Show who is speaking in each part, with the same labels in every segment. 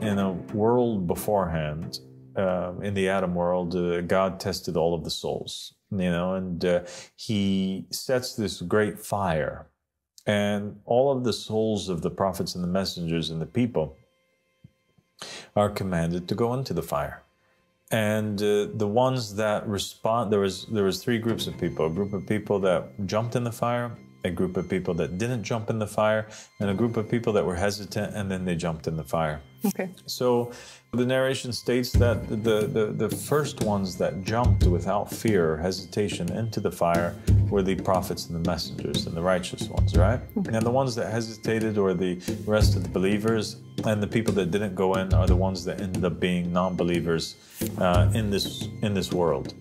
Speaker 1: in a world beforehand, in the Adam world, God tested all of the souls, and he sets this great fire, and all of the souls of the prophets and the messengers and the people are commanded to go into the fire. And the ones that respond, there was three groups of people: a group of people that jumped in the fire, a group of people that didn't jump in the fire, and a group of people that were hesitant and then they jumped in the fire.
Speaker 2: Okay.
Speaker 1: So the narration states that the first ones that jumped without fear or hesitation into the fire were the prophets and the messengers and the righteous ones, right? Okay. And the ones that hesitated, or the rest of the believers, and the people that didn't go in, are the ones that ended up being non-believers in this world.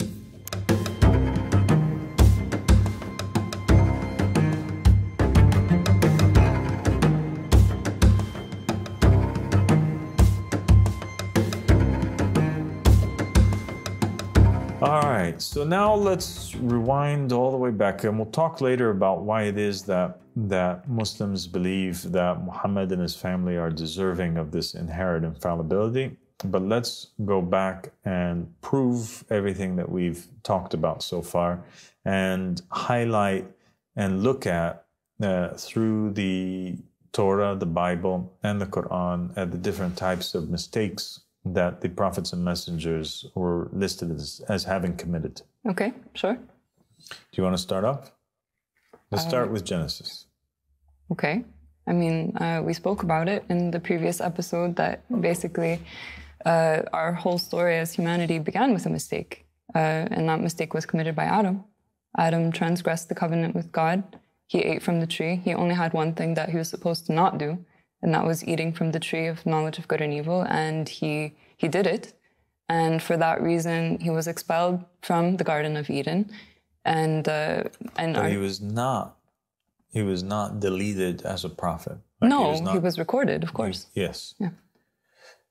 Speaker 1: All right, so now let's rewind all the way back, and we'll talk later about why it is that Muslims believe that Muhammad and his family are deserving of this inherent infallibility. But let's go back and prove everything that we've talked about so far, and highlight and look at through the Torah, the Bible, and the Quran at the different types of mistakes that the prophets and messengers were listed as having committed.
Speaker 2: Okay, sure.
Speaker 1: Do you want to start off? Let's start with Genesis.
Speaker 2: Okay. I mean, we spoke about it in the previous episode that basically our whole story as humanity began with a mistake. And that mistake was committed by Adam. Adam transgressed the covenant with God. He ate from the tree. He only had one thing that he was supposed to not do, and that was eating from the tree of knowledge of good and evil, and he did it. And for that reason, he was expelled from the Garden of Eden. But he was not deleted as a prophet. He was recorded, of course.
Speaker 1: Yes.
Speaker 2: Yeah.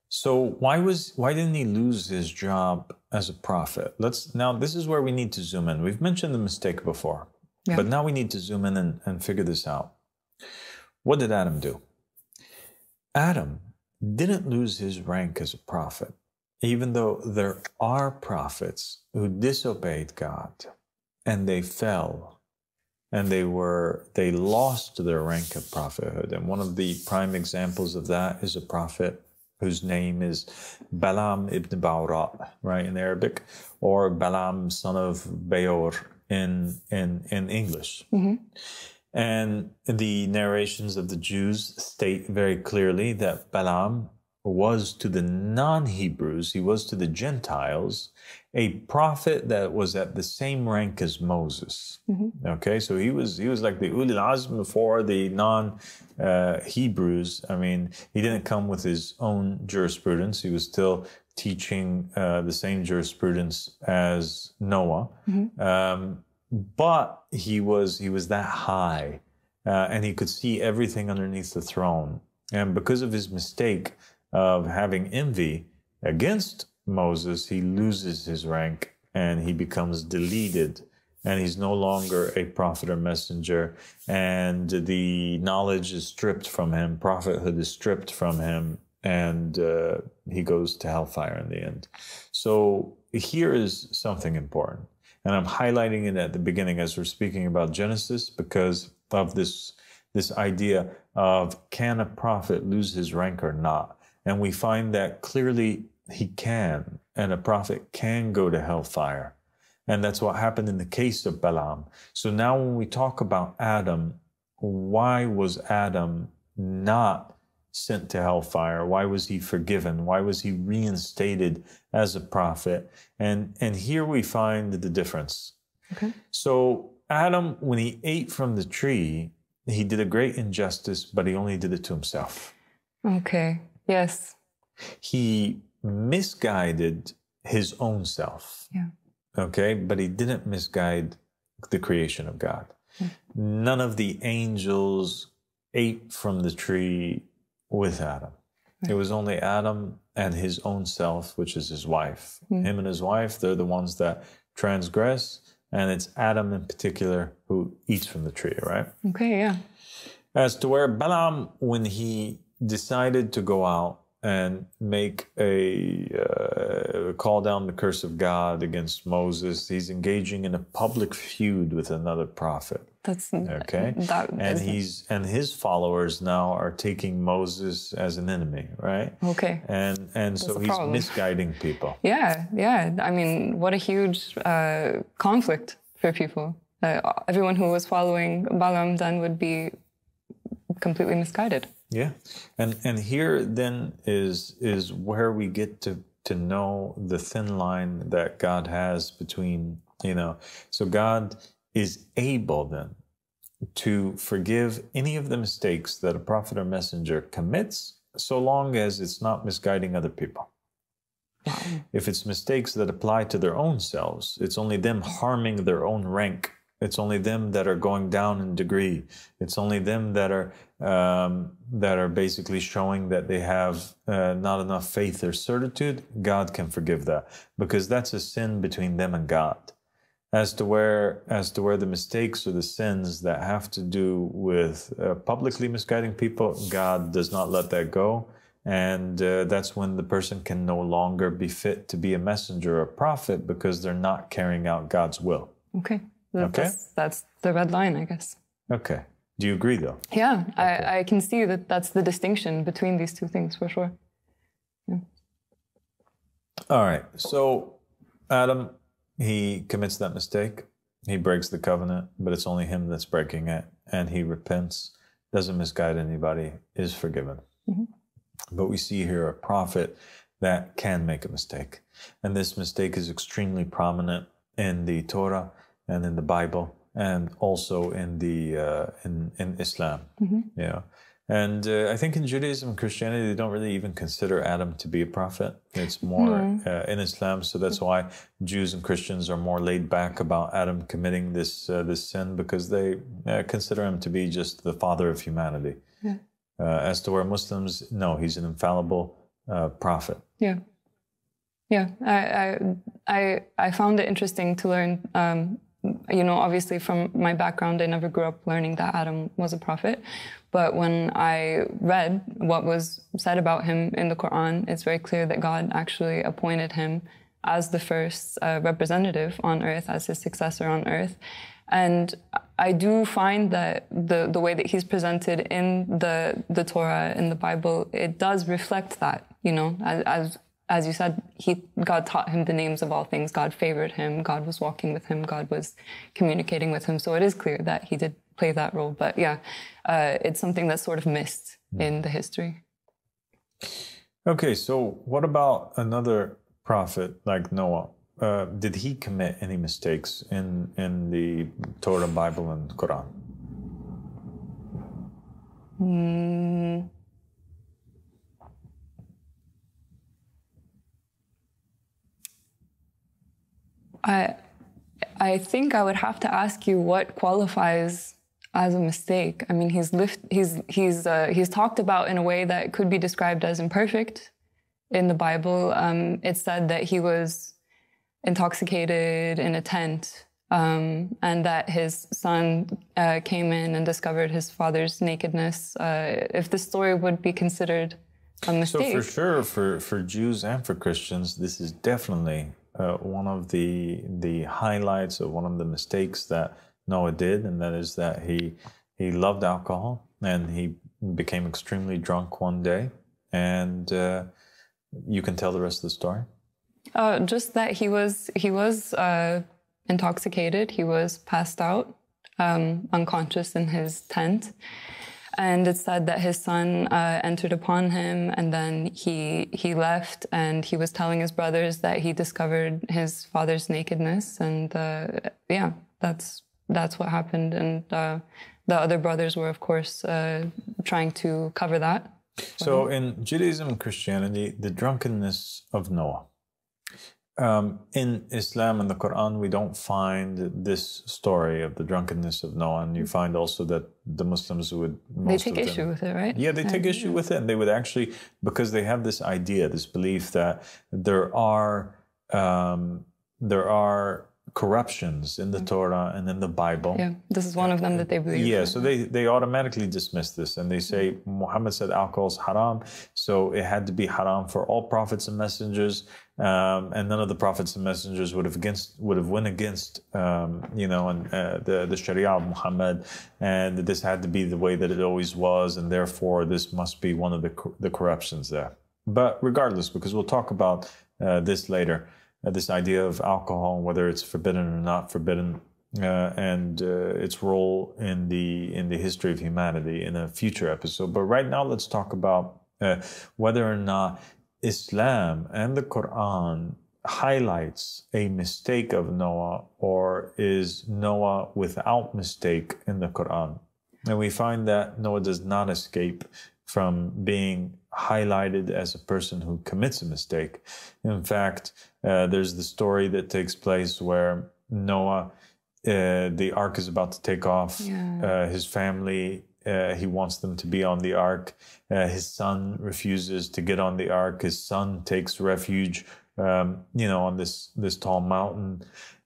Speaker 1: So why didn't he lose his job as a prophet? Now this is where we need to zoom in. We've mentioned the mistake before, but now we need to zoom in and figure this out. What did Adam do? Adam didn't lose his rank as a prophet, even though there are prophets who disobeyed God and they fell and they lost their rank of prophethood. And one of the prime examples of that is a prophet whose name is Balaam ibn Ba'ura, right, in Arabic, or Balaam son of Beor in English. Mm-hmm. And the narrations of the Jews state very clearly that Balaam was to the non-Hebrews, he was to the Gentiles, a prophet that was at the same rank as Moses. Mm-hmm. Okay, so he was like the Ulil Azm for the non-Hebrews. I mean, he didn't come with his own jurisprudence. He was still teaching the same jurisprudence as Noah. Mm-hmm. But he was that high, and he could see everything underneath the throne. And because of his mistake of having envy against Moses, he loses his rank and he becomes deleted, and he's no longer a prophet or messenger, and the knowledge is stripped from him, prophethood is stripped from him, and he goes to hellfire in the end. So here is something important. And I'm highlighting it at the beginning as we're speaking about Genesis because of this idea of, can a prophet lose his rank or not? And we find that clearly he can, and a prophet can go to hellfire. And that's what happened in the case of Balaam. So now when we talk about Adam, why was Adam not sent to hellfire? Why was he forgiven? Why was he reinstated as a prophet? And here we find the difference. Okay. So Adam, when he ate from the tree, he did a great injustice, but he only did it to himself.
Speaker 2: Okay. Yes.
Speaker 1: He misguided his own self. Yeah. Okay, but he didn't misguide the creation of God. Yeah. None of the angels ate from the tree with Adam. Right. It was only Adam and his own self, which is his wife. Him and his wife, they're the ones that transgress, and it's Adam in particular who eats from the tree, right? Okay, yeah. As to where Balaam, when he decided to go out and make call down the curse of God against Moses. He's engaging in a public feud with another prophet.
Speaker 2: That's
Speaker 1: okay. And his followers now are taking Moses as an enemy, right?
Speaker 2: Okay.
Speaker 1: And so he's misguiding people.
Speaker 2: Yeah. I mean, what a huge conflict for people. Everyone who was following Balaam then would be completely misguided.
Speaker 1: Yeah. And here then is where we get to know the thin line that God has between, so God is able then to forgive any of the mistakes that a prophet or messenger commits, so long as it's not misguiding other people. If it's mistakes that apply to their own selves, it's only them harming their own rank. It's only them that are going down in degree. It's only them that are basically showing that they have not enough faith or certitude. God can forgive that, because that's a sin between them and God. As to where the mistakes or the sins that have to do with publicly misguiding people, God does not let that go. And that's when the person can no longer be fit to be a messenger or a prophet, because they're not carrying out God's will.
Speaker 2: Okay. That's the red line, I guess.
Speaker 1: Okay. Do you agree, though?
Speaker 2: Yeah, okay. I can see that that's the distinction between these two things, for sure. Yeah.
Speaker 1: All right. So Adam, he commits that mistake. He breaks the covenant, but it's only him that's breaking it. And he repents, doesn't misguide anybody, is forgiven. Mm-hmm. But we see here a prophet that can make a mistake. And this mistake is extremely prominent in the Torah and in the Bible, and also in the in Islam. Mm-hmm. And I think in Judaism and Christianity, they don't really even consider Adam to be a prophet. It's more in Islam, so that's why Jews and Christians are more laid back about Adam committing this sin, because they consider him to be just the father of humanity. Yeah. As to where Muslims, no, he's an infallible prophet.
Speaker 2: Yeah. I found it interesting to learn. Obviously from my background, I never grew up learning that Adam was a prophet. But when I read what was said about him in the Quran, it's very clear that God actually appointed him as the first representative on earth, as his successor on earth. And I do find that the way that he's presented in the Torah, in the Bible, it does reflect that, as you said, God taught him the names of all things. God favored him. God was walking with him. God was communicating with him. So it is clear that he did play that role. But yeah, it's something that's sort of missed in the history.
Speaker 1: Okay, so what about another prophet like Noah? Did he commit any mistakes in the Torah, Bible, and Quran?
Speaker 2: I think I would have to ask you what qualifies as a mistake. I mean, he's talked about in a way that could be described as imperfect in the Bible. It's said that he was intoxicated in a tent, and that his son came in and discovered his father's nakedness. If the story would be considered a mistake.
Speaker 1: So for sure, for Jews and for Christians, this is definitely one of the highlights of one of the mistakes that Noah did, and that is that he loved alcohol, and he became extremely drunk one day. And you can tell the rest of the story.
Speaker 2: Just that he was intoxicated. He was passed out, unconscious in his tent. And it's said that his son entered upon him, and then he left, and he was telling his brothers that he discovered his father's nakedness, and that's what happened. And the other brothers were, of course, trying to cover that.
Speaker 1: So in Judaism and Christianity, the drunkenness of Noah. In Islam and the Quran, we don't find this story of the drunkenness of Noah, and you find also that the Muslims would...
Speaker 2: They take issue with it, right?
Speaker 1: Yeah, they take issue with it, and they would actually, because they have this idea, this belief that there are corruptions in the Torah and in the Bible.
Speaker 2: Yeah, this is one of them that they believe.
Speaker 1: Yeah, so they automatically dismiss this, and they say Muhammad said alcohol is haram, so it had to be haram for all prophets and messengers, and none of the prophets and messengers would have went against the Sharia of Muhammad, and this had to be the way that it always was, and therefore this must be one of the corruptions there. But regardless, because we'll talk about this later, this idea of alcohol, whether it's forbidden or not forbidden, and its role in the history of humanity in a future episode. But right now, let's talk about whether or not Islam and the Quran highlights a mistake of Noah, or is Noah without mistake in the Quran. And we find that Noah does not escape from being highlighted as a person who commits a mistake. In fact, there's the story that takes place where Noah, the ark is about to take off. Yeah. His family, he wants them to be on the ark. His son refuses to get on the ark. His son takes refuge, on this tall mountain.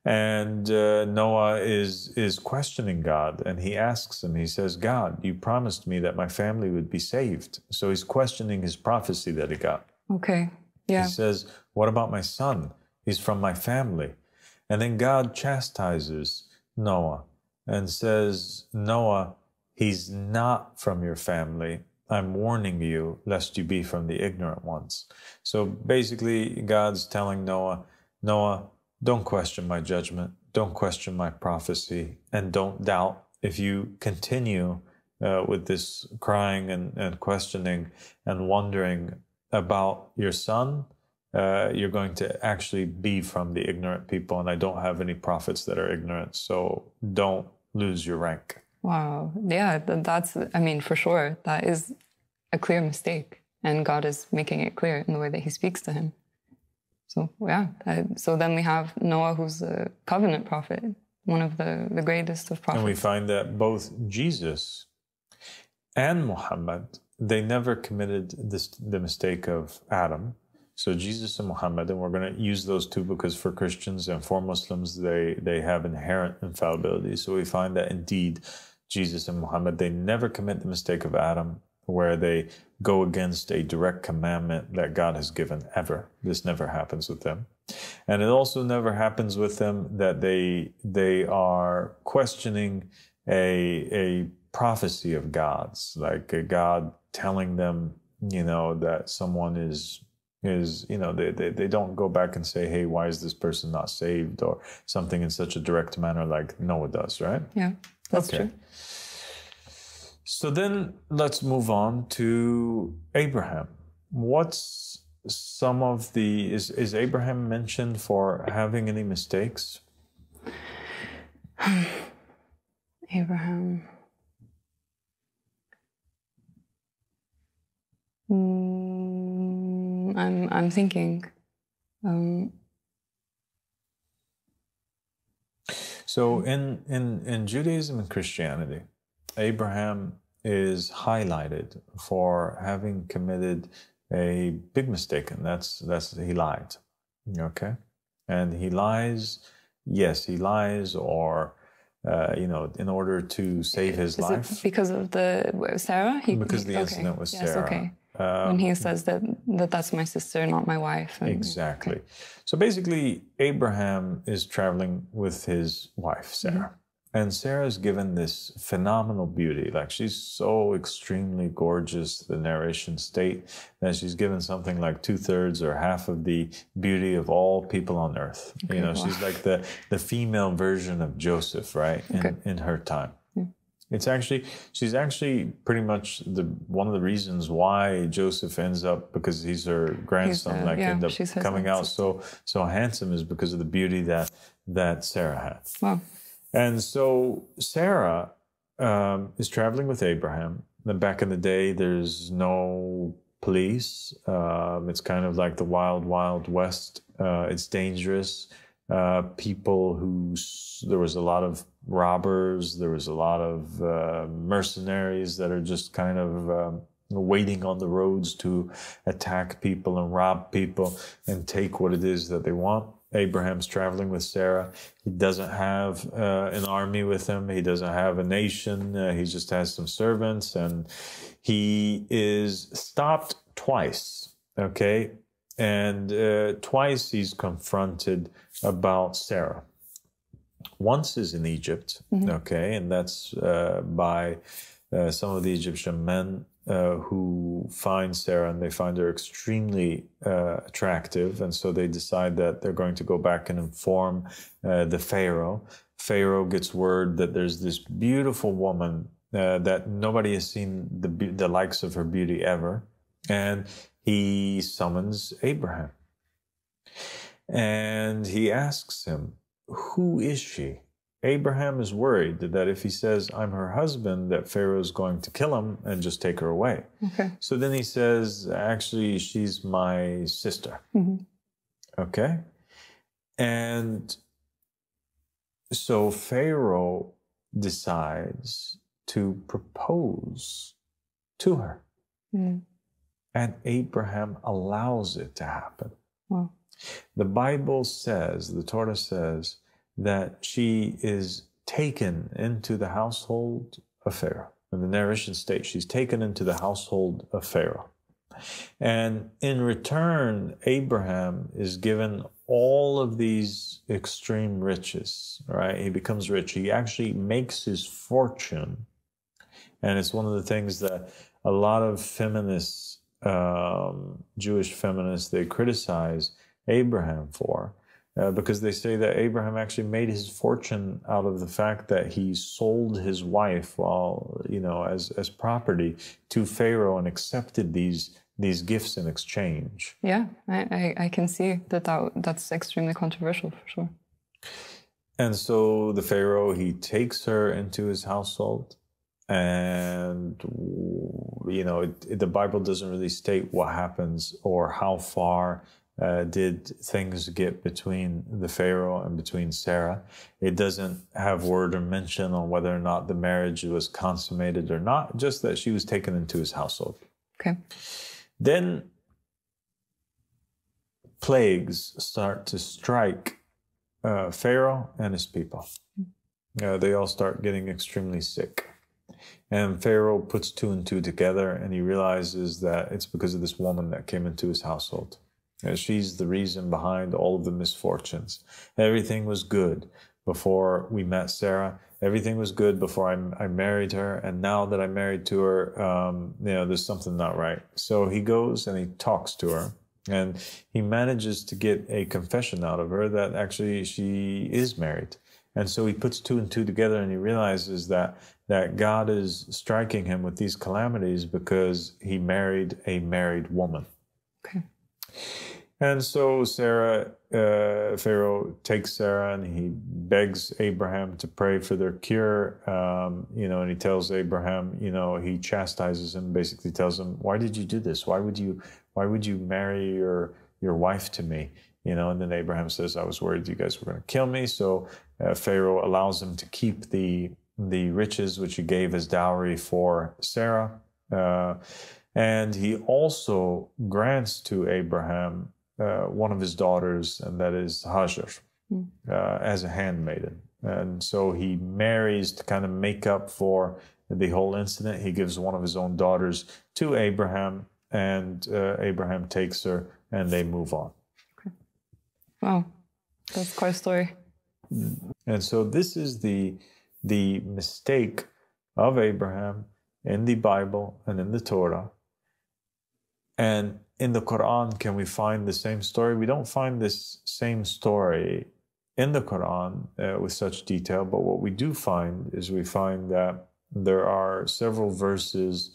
Speaker 1: And Noah is questioning God, and he asks him, he says, God, you promised me that my family would be saved. So he's questioning his prophecy that he got.
Speaker 2: Okay, yeah.
Speaker 1: He says, what about my son? He's from my family. And then God chastises Noah and says, Noah, he's not from your family. I'm warning you lest you be from the ignorant ones. So basically, God's telling Noah, don't question my judgment, don't question my prophecy, and don't doubt. If you continue with this crying and questioning and wondering about your son, you're going to actually be from the ignorant people, and I don't have any prophets that are ignorant, so don't lose your rank.
Speaker 2: Wow. Yeah, that's, for sure, that is a clear mistake, and God is making it clear in the way that he speaks to him. So, yeah. So then we have Noah, who's a covenant prophet, one of the greatest of prophets.
Speaker 1: And we find that both Jesus and Muhammad, they never committed the mistake of Adam. So Jesus and Muhammad, and we're going to use those two because for Christians and for Muslims, they have inherent infallibility. So we find that indeed, Jesus and Muhammad, they never commit the mistake of Adam, where they go against a direct commandment that God has given, ever. This never happens with them. And it also never happens with them that they are questioning a prophecy of God's, like a God telling them, that someone is they don't go back and say, hey, why is this person not saved, or something in such a direct manner like Noah does, right?
Speaker 2: Yeah, that's true.
Speaker 1: So then let's move on to Abraham. What's some of is Abraham mentioned for having any mistakes?
Speaker 2: Abraham. I'm thinking.
Speaker 1: So in Judaism and Christianity, Abraham is highlighted for having committed a big mistake, and that's he lied. Okay, and he lies. Yes, he lies, or in order to save his life.
Speaker 2: It because of Sarah?
Speaker 1: Because the incident with Sarah.
Speaker 2: Yes, okay. When he says that's my sister, not my wife.
Speaker 1: Exactly.
Speaker 2: Okay.
Speaker 1: So basically, Abraham is traveling with his wife, Sarah. Mm-hmm. And Sarah's given this phenomenal beauty. Like, she's so extremely gorgeous, the narration state, that she's given something like 2/3 or half of the beauty of all people on earth. Okay, wow. She's like the female version of Joseph, right? In her time. She's actually pretty much one of the reasons why Joseph ends up, because he's her grandson, end up coming out so handsome, is because of the beauty that Sarah had.
Speaker 2: Wow.
Speaker 1: And so Sarah is traveling with Abraham. Then back in the day, there's no police. It's kind of like the wild, wild west. It's dangerous. There was a lot of robbers. There was a lot of mercenaries that are just kind of waiting on the roads to attack people and rob people and take what it is that they want. Abraham's traveling with Sarah. He doesn't have an army with him. He doesn't have a nation. He just has some servants, and he is stopped twice, okay? And twice he's confronted about Sarah. Once is in Egypt, okay? And that's by some of the Egyptian men who find Sarah, and they find her extremely attractive. And so they decide that they're going to go back and inform the Pharaoh. Pharaoh gets word that there's this beautiful woman that nobody has seen the likes of her beauty ever. And he summons Abraham. And he asks him, who is she? Abraham is worried that if he says, I'm her husband, that Pharaoh is going to kill him and just take her away. Okay. So then he says, actually, she's my sister. Okay. And so Pharaoh decides to propose to her. And Abraham allows it to happen. Wow. The Bible says, the Torah says, that she is taken into the household of Pharaoh. In the narration states, she's taken into the household of Pharaoh. And in return, Abraham is given all of these extreme riches, right? He becomes rich. He actually makes his fortune. And it's one of the things that a lot of feminists, Jewish feminists, they criticize Abraham for. Because they say that Abraham actually made his fortune out of the fact that he sold his wife, as property to Pharaoh and accepted these gifts in exchange. Yeah,
Speaker 2: I can see that's extremely controversial for sure.
Speaker 1: And so the Pharaoh, he takes her into his household, and the Bible doesn't really state what happens or how far did things get between the Pharaoh and between Sarah. It doesn't have word or mention on whether or not the marriage was consummated or not, just that she was taken into his household. Okay. Then plagues start to strike Pharaoh and his people. They all start getting extremely sick. And Pharaoh puts two and two together, and he realizes that it's because of this woman that came into his household. She's the reason behind all of the misfortunes. Everything was good before we met Sarah. Everything was good before I married her. And now that I'm married to her, there's something not right. So he goes and he talks to her. And he manages to get a confession out of her that actually she is married. And so he puts two and two together, and he realizes that God is striking him with these calamities because he married a married woman. Okay. And so Pharaoh takes Sarah, and he begs Abraham to pray for their cure. And he tells Abraham, he chastises him, basically tells him, why did you do this? Why would you marry your wife to me? And then Abraham says, I was worried you guys were going to kill me. So Pharaoh allows him to keep the riches which he gave as dowry for Sarah. And he also grants to Abraham one of his daughters, and that is Hajar, as a handmaiden. And so he marries to kind of make up for the whole incident. He gives one of his own daughters to Abraham, and Abraham takes her, and they move on. Okay.
Speaker 2: Wow, that's quite a story.
Speaker 1: And so this is the mistake of Abraham in the Bible and in the Torah. And in the Quran, can we find the same story? We don't find this same story in the Quran with such detail, but what we do find is we find that there are several verses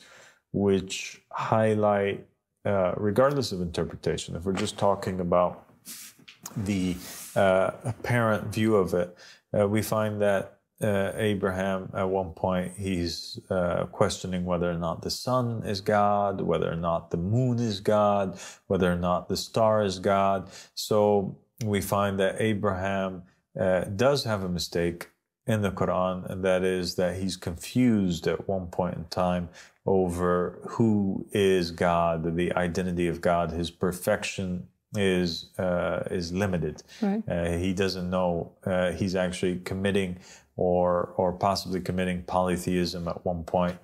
Speaker 1: which highlight, regardless of interpretation, if we're just talking about the apparent view of it, we find that Abraham, at one point, he's questioning whether or not the sun is God, whether or not the moon is God, whether or not the star is God. So we find that Abraham does have a mistake in the Quran, and that is that he's confused at one point in time over who is God, the identity of God, his perfection is limited.
Speaker 2: Right.
Speaker 1: He doesn't know he's actually committing or possibly committing polytheism at one point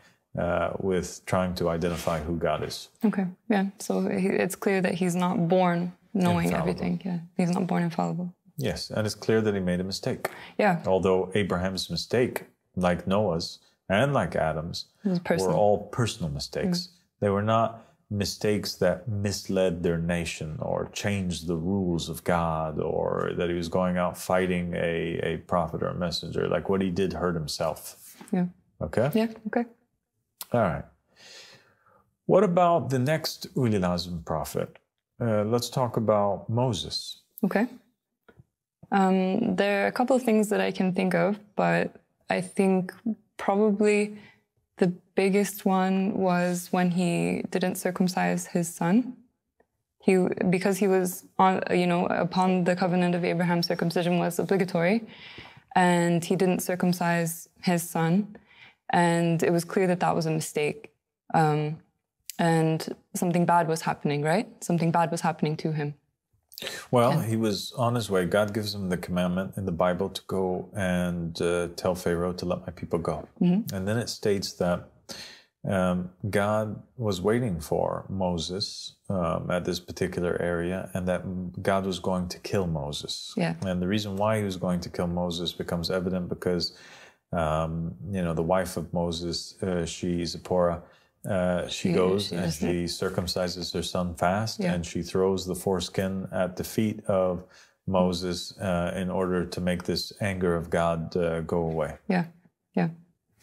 Speaker 1: with trying to identify who God is.
Speaker 2: Okay, yeah. So it's clear that he's not born knowing
Speaker 1: Infallible.
Speaker 2: everything. Yeah, he's not born infallible.
Speaker 1: Yes, and it's clear that he made a mistake.
Speaker 2: Yeah.
Speaker 1: Although Abraham's mistake, like Noah's and like Adam's, were all personal mistakes. They were not mistakes that misled their nation or changed the rules of God, or that he was going out fighting a prophet or a messenger. Like what he did hurt himself.
Speaker 2: Yeah.
Speaker 1: Okay?
Speaker 2: Yeah, okay.
Speaker 1: All right. What about the next Ulil Azm prophet? Let's talk about Moses.
Speaker 2: Okay. There are a couple of things that I can think of, but I think probably the biggest one was when he didn't circumcise his son. Because he was on, upon the covenant of Abraham, circumcision was obligatory, and he didn't circumcise his son, and it was clear that that was a mistake, and something bad was happening, right? Something bad was happening to him.
Speaker 1: Well, he was on his way. God gives him the commandment in the Bible to go and tell Pharaoh to let my people go. Mm-hmm. And then it states that God was waiting for Moses at this particular area, and that God was going to kill Moses.
Speaker 2: Yeah.
Speaker 1: And the reason why he was going to kill Moses becomes evident because, the wife of Moses, Zipporah, she goes and she circumcises her son fast, and she throws the foreskin at the feet of Moses in order to make this anger of God go away.
Speaker 2: Yeah, yeah.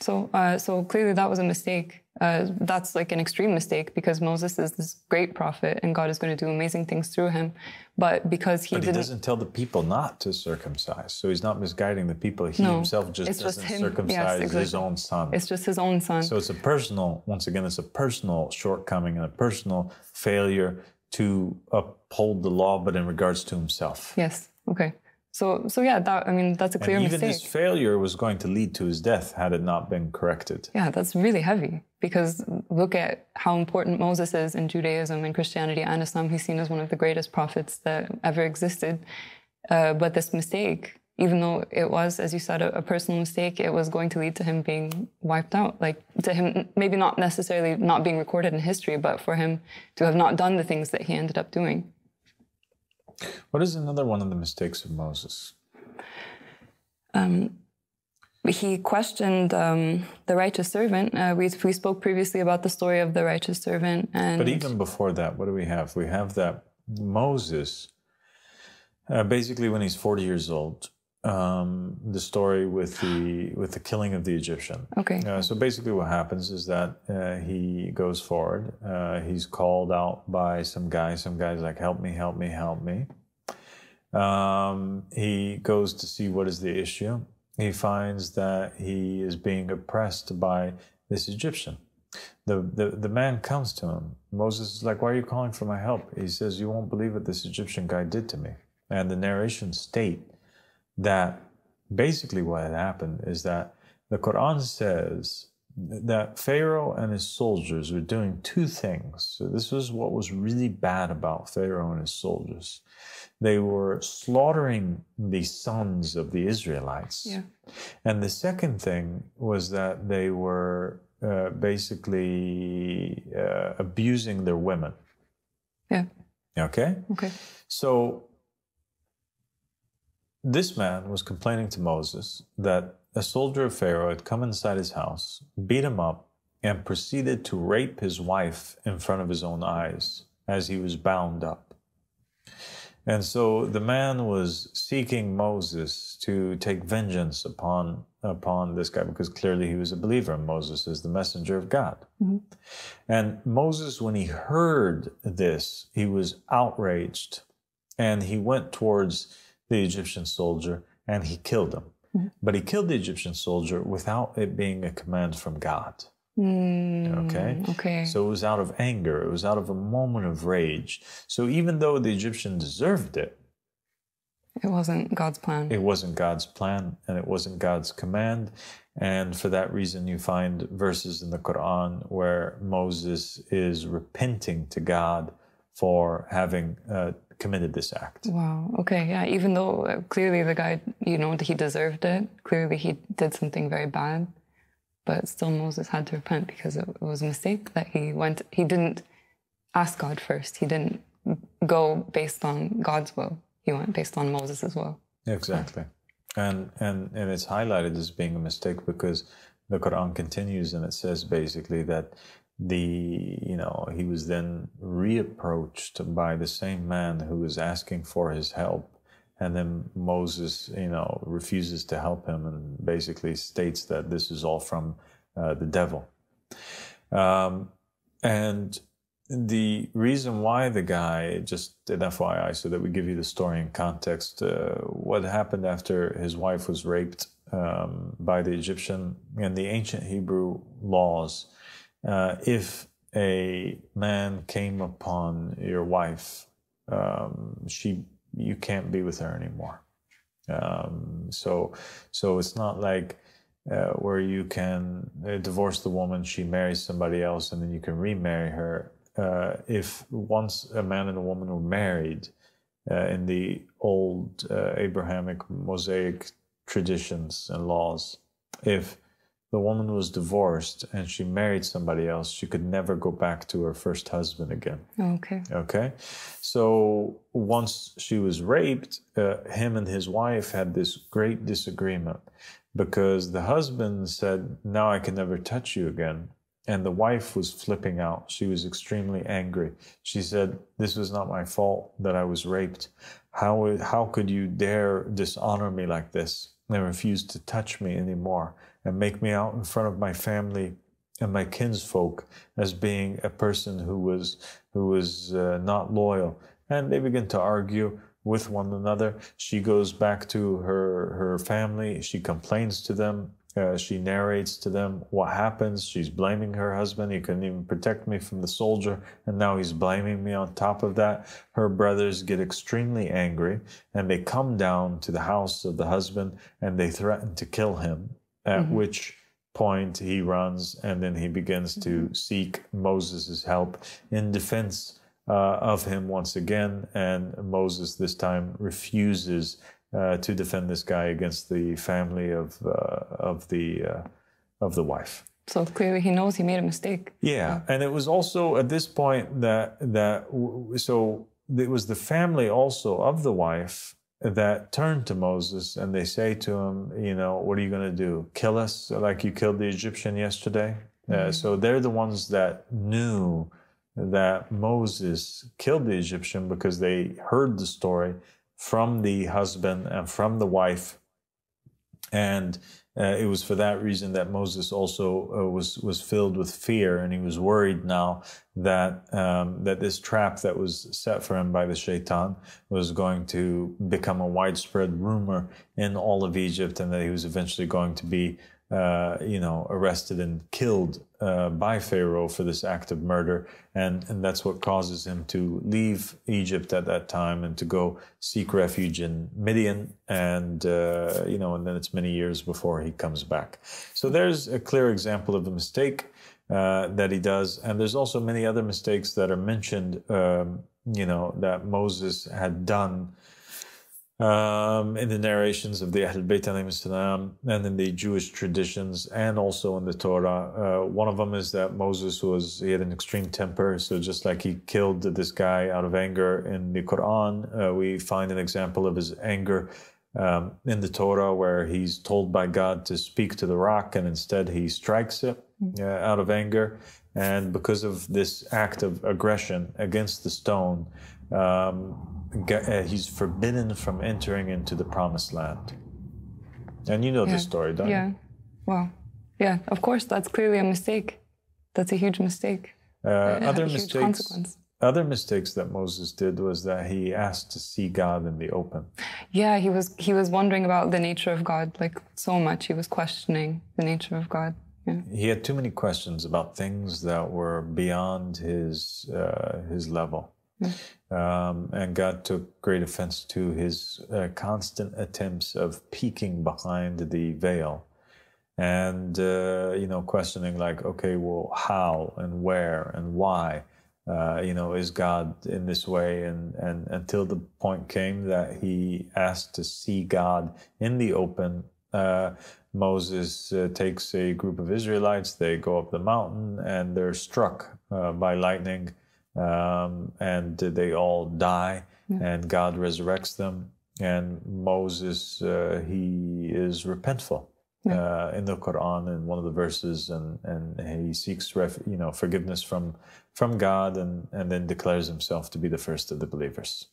Speaker 2: So clearly that was a mistake. That's like an extreme mistake, because Moses is this great prophet and God is going to do amazing things through him. But because he doesn't
Speaker 1: tell the people not to circumcise. So he's not misguiding the people. He himself just doesn't circumcise his own son.
Speaker 2: It's just his own son.
Speaker 1: So it's a personal shortcoming and a personal failure to uphold the law, but in regards to himself.
Speaker 2: Yes. Okay. So yeah, that's a clear mistake.
Speaker 1: Even his failure was going to lead to his death had it not been corrected.
Speaker 2: Yeah, that's really heavy, because look at how important Moses is in Judaism and Christianity and Islam. He's seen as one of the greatest prophets that ever existed. But this mistake, even though it was, as you said, a personal mistake, it was going to lead to him being wiped out. Like, to him, maybe not necessarily not being recorded in history, but for him to have not done the things that he ended up doing.
Speaker 1: What is another one of the mistakes of Moses?
Speaker 2: He questioned the righteous servant. We spoke previously about the story of the righteous servant. But
Speaker 1: even before that, what do we have? We have that Moses, basically when he's 40 years old, the story with the killing of the Egyptian.
Speaker 2: Okay.
Speaker 1: So basically what happens is that he goes forward. He's called out by some guys. Some guy's like, help me, help me, help me. He goes to see what is the issue. He finds that he is being oppressed by this Egyptian. The man comes to him. Moses is like, why are you calling for my help? He says, you won't believe what this Egyptian guy did to me. And the narrations state that basically what had happened is that the Quran says that Pharaoh and his soldiers were doing two things. So this was what was really bad about Pharaoh and his soldiers. They were slaughtering the sons of the Israelites.
Speaker 2: Yeah.
Speaker 1: And the second thing was that they were basically abusing their women.
Speaker 2: Yeah.
Speaker 1: Okay?
Speaker 2: Okay.
Speaker 1: So this man was complaining to Moses that a soldier of Pharaoh had come inside his house, beat him up, and proceeded to rape his wife in front of his own eyes as he was bound up. And so the man was seeking Moses to take vengeance upon this guy, because clearly he was a believer, and Moses is the messenger of God. Mm-hmm. And Moses, when he heard this, he was outraged, and he went towards the Egyptian soldier and he killed him. Mm-hmm. But he killed the Egyptian soldier without it being a command from God. Okay. So it was out of anger. It was out of a moment of rage. So even though the Egyptian deserved it,
Speaker 2: it wasn't God's plan.
Speaker 1: It wasn't God's plan, and it wasn't God's command. And for that reason, you find verses in the Quran where Moses is repenting to God for having committed this act.
Speaker 2: Wow. Okay. Yeah. Even though clearly the guy, he deserved it. Clearly he did something very bad, but still Moses had to repent because it was a mistake that he didn't ask God first. He didn't go based on God's will. He went based on Moses' will.
Speaker 1: Exactly. And it's highlighted as being a mistake because the Quran continues and it says basically that he was then reapproached by the same man who was asking for his help, and then Moses refuses to help him and basically states that this is all from the devil. And the reason why the guy, just an FYI so that we give you the story in context, what happened after his wife was raped by the Egyptian, in the ancient Hebrew laws, if a man came upon your wife, you can't be with her anymore. So it's not like where you can divorce the woman, she marries somebody else, and then you can remarry her. If once a man and a woman were married in the old Abrahamic Mosaic traditions and laws, if the woman was divorced and she married somebody else, she could never go back to her first husband again.
Speaker 2: Okay.
Speaker 1: Okay. So once she was raped, him and his wife had this great disagreement because the husband said, "Now I can never touch you again." And the wife was flipping out. She was extremely angry. She said, "This was not my fault that I was raped. How could you dare dishonor me like this and refuse to touch me anymore and make me out in front of my family and my kinsfolk as being a person who was not loyal?" And they begin to argue with one another. She goes back to her family. She complains to them. She narrates to them what happens. She's blaming her husband. He couldn't even protect me from the soldier, and now he's blaming me on top of that. Her brothers get extremely angry, and they come down to the house of the husband, and they threaten to kill him, at which point he runs, and then he begins to seek Moses' help in defense of him once again, and Moses this time refuses to defend this guy against the family of the wife.
Speaker 2: So clearly he knows he made a mistake.
Speaker 1: Yeah, and it was also at this point so it was the family also of the wife that turned to Moses and they say to him, "What are you going to do? Kill us like you killed the Egyptian yesterday?" So they're the ones that knew that Moses killed the Egyptian because they heard the story from the husband and from the wife, and it was for that reason that Moses also was filled with fear, and he was worried now that that this trap that was set for him by the shaitan was going to become a widespread rumor in all of Egypt, and that he was eventually going to be arrested and killed by Pharaoh for this act of murder. And that's what causes him to leave Egypt at that time and to go seek refuge in Midian. And then it's many years before he comes back. So there's a clear example of the mistake that he does. And there's also many other mistakes that are mentioned, that Moses had done in the narrations of the Ahl Bayt alayhim salam, and in the Jewish traditions, and also in the Torah. One of them is that Moses he had an extreme temper. So just like he killed this guy out of anger in the Quran, we find an example of his anger in the Torah where he's told by God to speak to the rock, and instead he strikes it out of anger. And because of this act of aggression against the stone, he's forbidden from entering into the promised land. And you know this story, don't you?
Speaker 2: Yeah. Well, yeah, of course, that's clearly a mistake. That's a huge mistake.
Speaker 1: Other
Speaker 2: huge consequence.
Speaker 1: Other mistakes that Moses did was that he asked to see God in the open.
Speaker 2: Yeah, he was wondering about the nature of God, like so much. He was questioning the nature of God. Yeah.
Speaker 1: He had too many questions about things that were beyond his level. And God took great offense to his constant attempts of peeking behind the veil and, questioning like, okay, well, how and where and why? is God in this way? And until the point came that he asked to see God in the open. Moses takes a group of Israelites, they go up the mountain, and they're struck by lightning, and they all die, and God resurrects them. And Moses, he is repentful in the Quran, in one of the verses, and he seeks forgiveness from God, and then declares himself to be the first of the believers.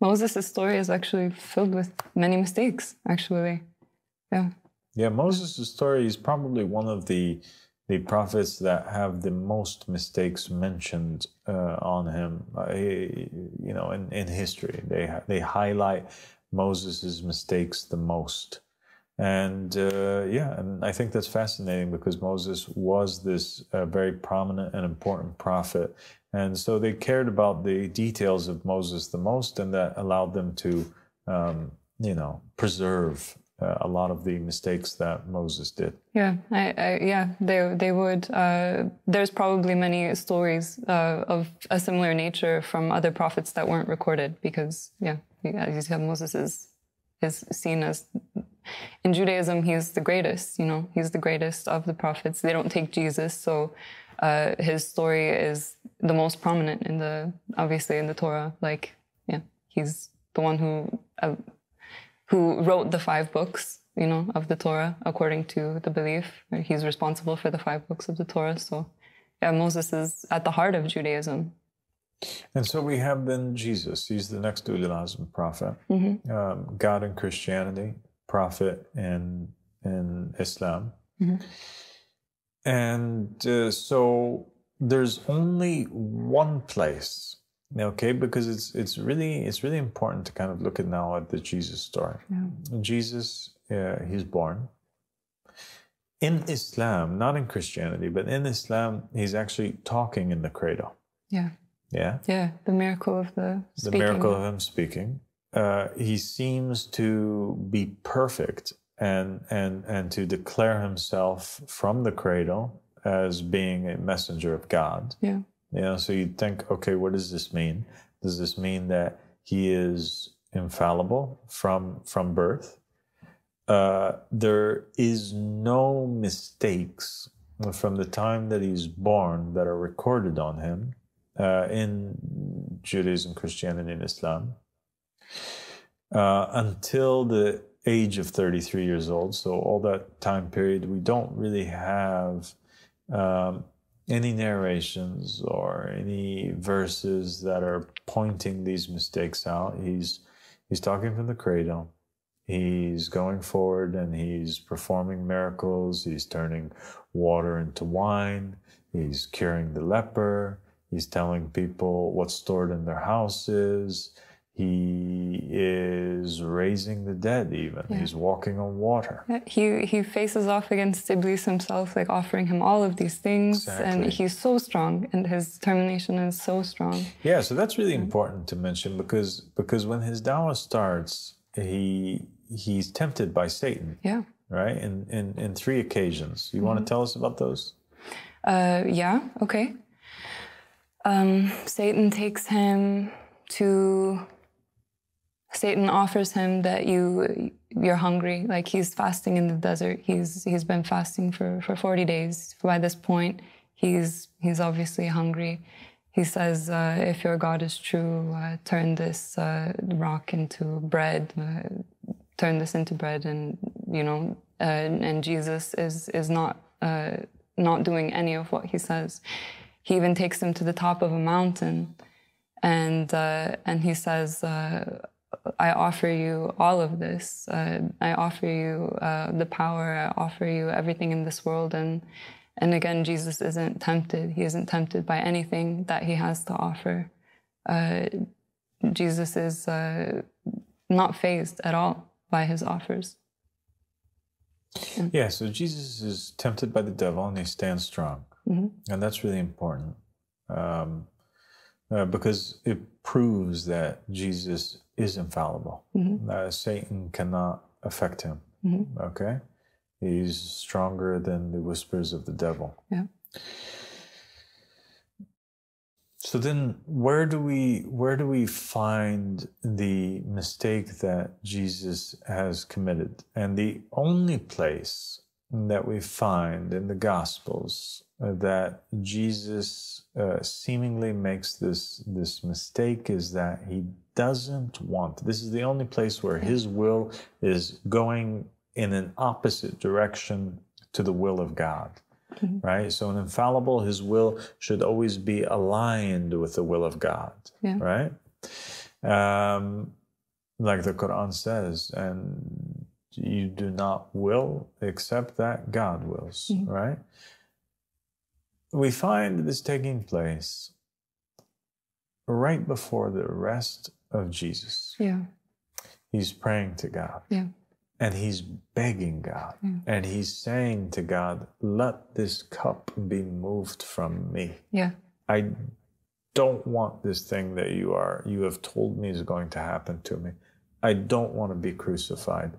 Speaker 2: Moses' story is actually filled with many mistakes, actually. Yeah,
Speaker 1: Moses' story is probably one of the prophets that have the most mistakes mentioned on him. In history, they highlight Moses' mistakes the most, and and I think that's fascinating because Moses was this very prominent and important prophet, and so they cared about the details of Moses the most, and that allowed them to, preserve a lot of the mistakes that Moses did. They would. There's probably many stories of a similar nature from other prophets that weren't recorded because, as you said, Moses is seen as, in Judaism, he's the greatest. He's the greatest of the prophets. They don't take Jesus, so his story is the most prominent obviously in the Torah. He's the one who wrote the 5 books, of the Torah, according to the belief. He's responsible for the 5 books of the Torah. So, Moses is at the heart of Judaism. And so we have then Jesus. He's the next Ulul Azm prophet. God in Christianity, prophet in Islam. And so there's only one place. Okay, because it's really important to kind of look now at the Jesus story. Jesus, he's born in Islam, not in Christianity, but in Islam, he's actually talking in the cradle. The miracle of the miracle of him speaking. He seems to be perfect and to declare himself from the cradle as being a messenger of God. So you'd think, okay, what does this mean? Does this mean that he is infallible from birth? There is no mistakes from the time that he's born that are recorded on him in Judaism, Christianity, and Islam until the age of 33 years old. So all that time period, we don't really have any narrations or any verses that are pointing these mistakes out. He's talking from the cradle. He's going forward and he's performing miracles. He's turning water into wine. He's curing the leper. He's telling people what's stored in their houses. He is raising the dead even. He's walking on water. He
Speaker 2: faces off against Iblis himself, offering him all of these things. Exactly. And he's so strong, and his determination is so strong.
Speaker 1: So that's really important to mention because when his dawah starts, he's tempted by Satan. Right? In 3 occasions. You want to tell us about those?
Speaker 2: Okay. Satan offers him that you're hungry. He's fasting in the desert. He's been fasting for 40 days. By this point, he's obviously hungry. He says, if your God is true, turn this rock into bread. Turn this into bread, and and Jesus is not doing any of what he says. He even takes him to the top of a mountain, and he says, I offer you all of this. I offer you the power. I offer you everything in this world. And again, Jesus isn't tempted. He isn't tempted by anything that he has to offer. Jesus is not fazed at all by his offers.
Speaker 1: So Jesus is tempted by the devil and he stands strong. And that's really important because it proves that Jesus is infallible. Satan cannot affect him. Okay? He's stronger than the whispers of the devil. So then where do we find the mistake that Jesus has committed? And the only place that we find in the Gospels that Jesus seemingly makes this mistake is that he doesn't want. This is the only place where his will is going in an opposite direction to the will of God. Right? So an infallible, his will should always be aligned with the will of God. Right? Like the Quran says, and you do not will except that God wills. Right? We find this taking place right before the arrest of Jesus. He's praying to God. And he's begging God. And he's saying to God, let this cup be moved from me. I don't want this thing that you have told me is going to happen to me. I don't want to be crucified.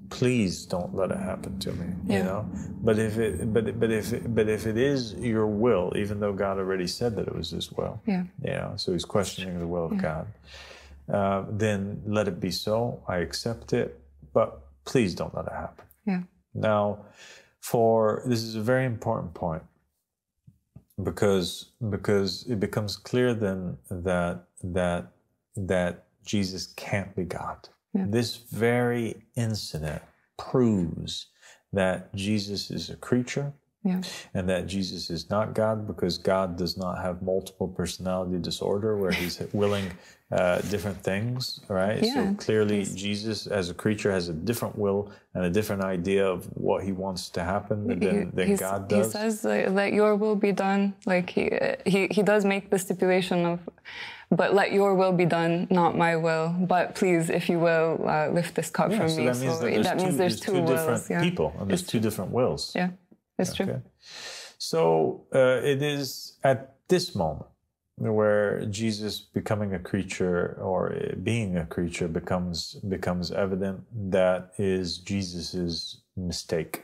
Speaker 1: Please don't let it happen to me. You know? But if it is your will, even though God already said that it was his will. You know, so he's questioning the will of God. Then let it be so. I accept it, but please don't let it happen. Now, this is a very important point because it becomes clear then that Jesus can't be God. This very incident proves that Jesus is a creature. And that Jesus is not God, because God does not have multiple personality disorder where he's willing different things, right? So clearly Jesus as a creature has a different will and a different idea of what he wants to happen than God does.
Speaker 2: He says, let your will be done. Like he does make the stipulation of, but let your will be done, not my will. But please, if you will, lift this cup from me.
Speaker 1: That means there's two different people, and there's two different wills.
Speaker 2: That's true.
Speaker 1: So it is at this moment where Jesus becoming a creature or being a creature becomes evident that is Jesus's mistake.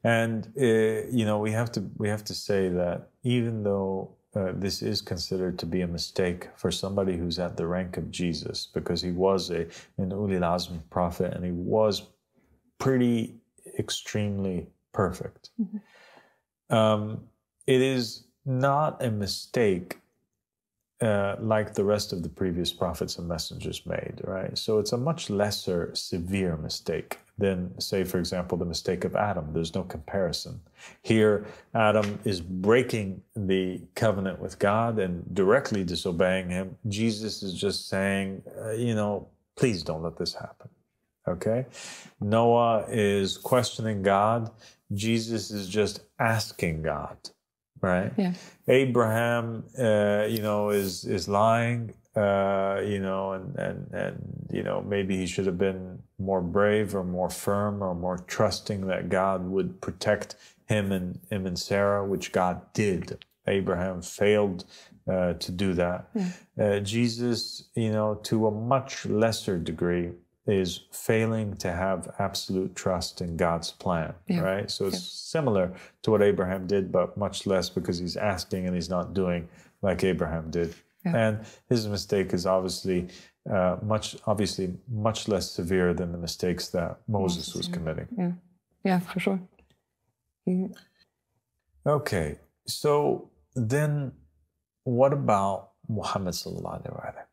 Speaker 1: And you know, we have to say that even though this is considered to be a mistake for somebody who's at the rank of Jesus, because he was an Ulil Azm prophet and he was pretty extremely perfect. It is not a mistake like the rest of the previous prophets and messengers made, right? So it's a much lesser severe mistake than, say, for example, the mistake of Adam. There's no comparison. Here, Adam is breaking the covenant with God and directly disobeying him. Jesus is just saying, you know, please don't let this happen. Okay? Noah is questioning God. Jesus is just asking God, right? Abraham, you know, is lying, you know, and you know, maybe he should have been more brave or more firm or more trusting that God would protect him and Sarah, which God did. Abraham failed to do that. Jesus, you know, to a much lesser degree, is failing to have absolute trust in God's plan, right? So it's similar to what Abraham did, but much less, because he's asking and he's not doing like Abraham did. And his mistake is obviously much less severe than the mistakes that Moses was committing.
Speaker 2: Yeah, for sure.
Speaker 1: Okay, so then what about Muhammad sallallahu alaihi wasallam?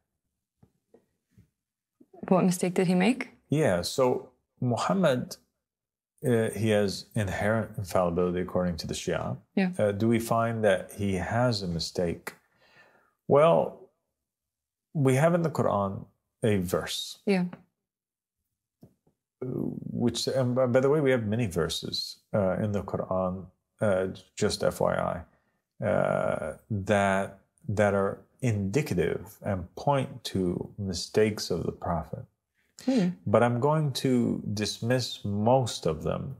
Speaker 2: What mistake did he make?
Speaker 1: Yeah, so Muhammad, he has inherent infallibility according to the Shia. Do we find that he has a mistake? Well, we have in the Quran a verse. Which, and by the way, we have many verses in the Quran, just FYI, that are indicative and point to mistakes of the Prophet. But I'm going to dismiss most of them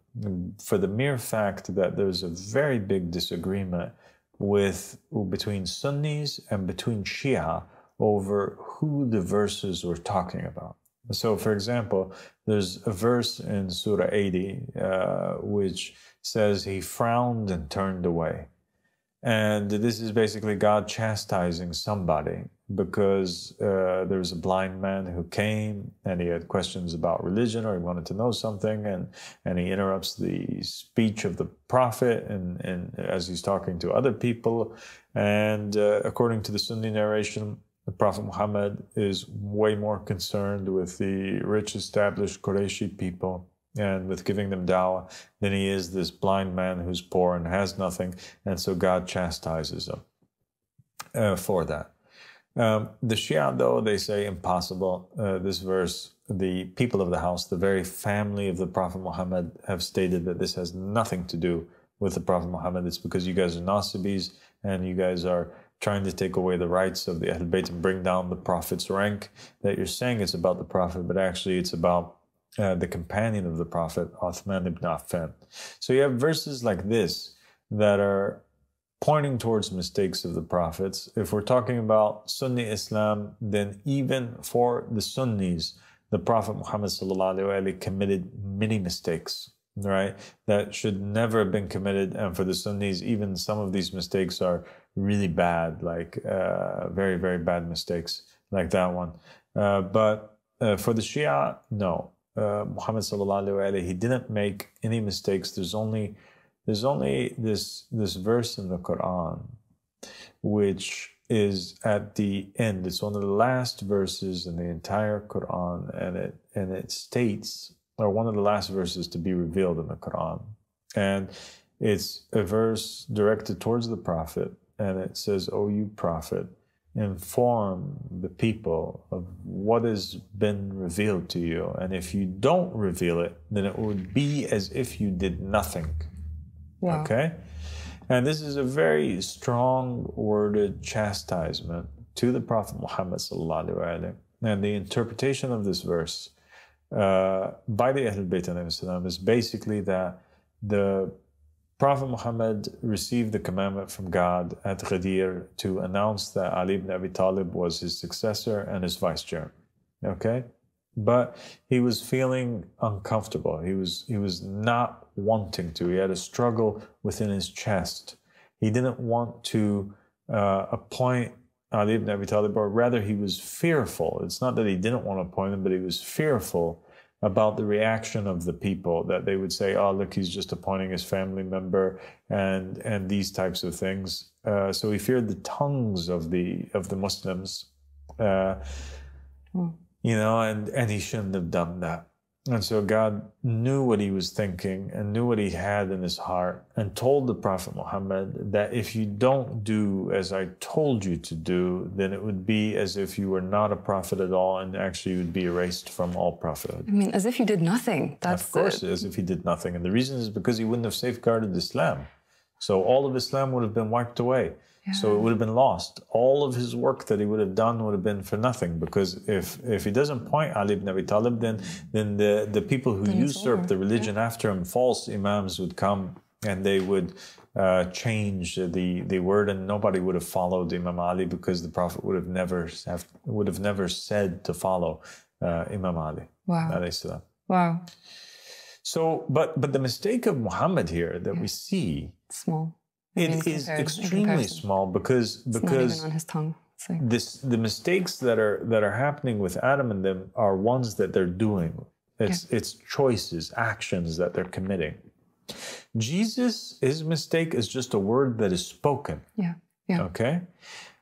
Speaker 1: for the mere fact that there's a very big disagreement between Sunnis and between Shia over who the verses were talking about. So, for example, there's a verse in Surah 80 which says he frowned and turned away. And this is basically God chastising somebody because there was a blind man who came and he had questions about religion, or he wanted to know something, and he interrupts the speech of the prophet and as he's talking to other people. And according to the Sunni narration, the Prophet Muhammad is way more concerned with the rich established Qurayshi people and with giving them dawah than he is this blind man who's poor and has nothing. And so God chastises him for that. The Shia, though, they say impossible. This verse, the people of the house, the very family of the Prophet Muhammad, have stated that this has nothing to do with the Prophet Muhammad. It's because you guys are Nasibis and you guys are trying to take away the rights of the Ahl Bayt and bring down the Prophet's rank, that you're saying it's about the Prophet, but actually it's about the companion of the Prophet, Uthman ibn Affan. So you have verses like this that are pointing towards mistakes of the Prophets. If we're talking about Sunni Islam, then even for the Sunnis, the Prophet Muhammad ﷺ committed many mistakes, right? That should never have been committed. And for the Sunnis, even some of these mistakes are really bad, like very, very bad mistakes, like that one. But for the Shia, no. Muhammad ﷺ, he didn't make any mistakes. There's only this verse in the Quran, which is at the end. It's one of the last verses in the entire Quran, and it states, or one of the last verses to be revealed in the Quran, and it's a verse directed towards the Prophet, and it says, "O you Prophet, inform the people of what has been revealed to you, and if you don't reveal it, then it would be as if you did nothing." Wow. Okay? And this is a very strong worded chastisement to the Prophet Muhammad ﷺ. And the interpretation of this verse by the Ahl Bayt is basically that the Prophet Muhammad received the commandment from God at Ghadir to announce that Ali ibn Abi Talib was his successor and his vicegerent. Okay? But he was feeling uncomfortable. He was not wanting to. He had a struggle within his chest. He didn't want to appoint Ali ibn Abi Talib, or rather he was fearful. It's not that he didn't want to appoint him, but he was fearful about the reaction of the people, that they would say, "Oh, look, he's just appointing his family member," and these types of things. So he feared the tongues of the Muslims, you know, and he shouldn't have done that. And so God knew what he was thinking and knew what he had in his heart, and told the Prophet Muhammad that if you don't do as I told you to do, then it would be as if you were not a prophet at all, and actually you would be erased from all prophethood.
Speaker 2: I mean, as if you did nothing. That's
Speaker 1: of course, as if he did nothing. And the reason is because he wouldn't have safeguarded Islam. So all of Islam would have been wiped away. Yeah. So it would have been lost. All of his work that he would have done would have been for nothing, because if he doesn't point Ali ibn Abi Talib, then the people who usurp the religion after him, false imams, would come and they would change the word, and nobody would have followed Imam Ali, because the Prophet would have never said to follow Imam Ali.
Speaker 2: Wow.
Speaker 1: Wow. So, but the mistake of Muhammad here that we see,
Speaker 2: small.
Speaker 1: It is extremely small because
Speaker 2: it's not even on his tongue.
Speaker 1: The mistakes that are happening with Adam and them are ones that they're doing. It's choices, actions that they're committing. Jesus, his mistake is just a word that is spoken.
Speaker 2: Yeah.
Speaker 1: Okay?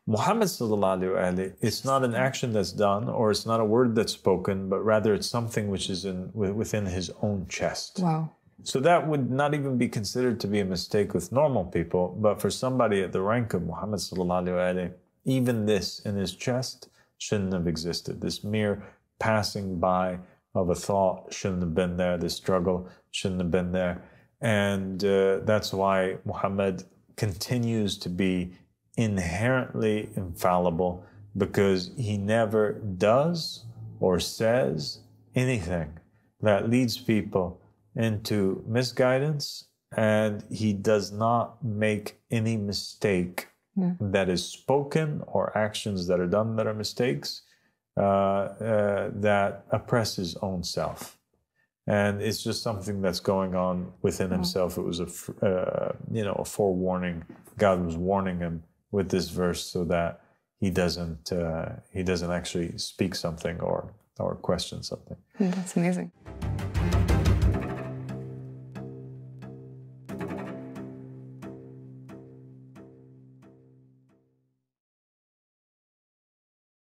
Speaker 1: Muhammad ﷺ, it's not an action that's done, or it's not a word that's spoken, but rather it's something which is within his own chest.
Speaker 2: Wow.
Speaker 1: So that would not even be considered to be a mistake with normal people, but for somebody at the rank of Muhammad ﷺ, even this in his chest shouldn't have existed. This mere passing by of a thought shouldn't have been there. This struggle shouldn't have been there. And that's why Muhammad continues to be inherently infallible, because he never does or says anything that leads people into misguidance, and he does not make any mistake that is spoken or actions that are done that are mistakes that oppress his own self. And it's just something that's going on within himself. It was a forewarning. God was warning him with this verse so that he doesn't actually speak something or question something.
Speaker 2: That's amazing.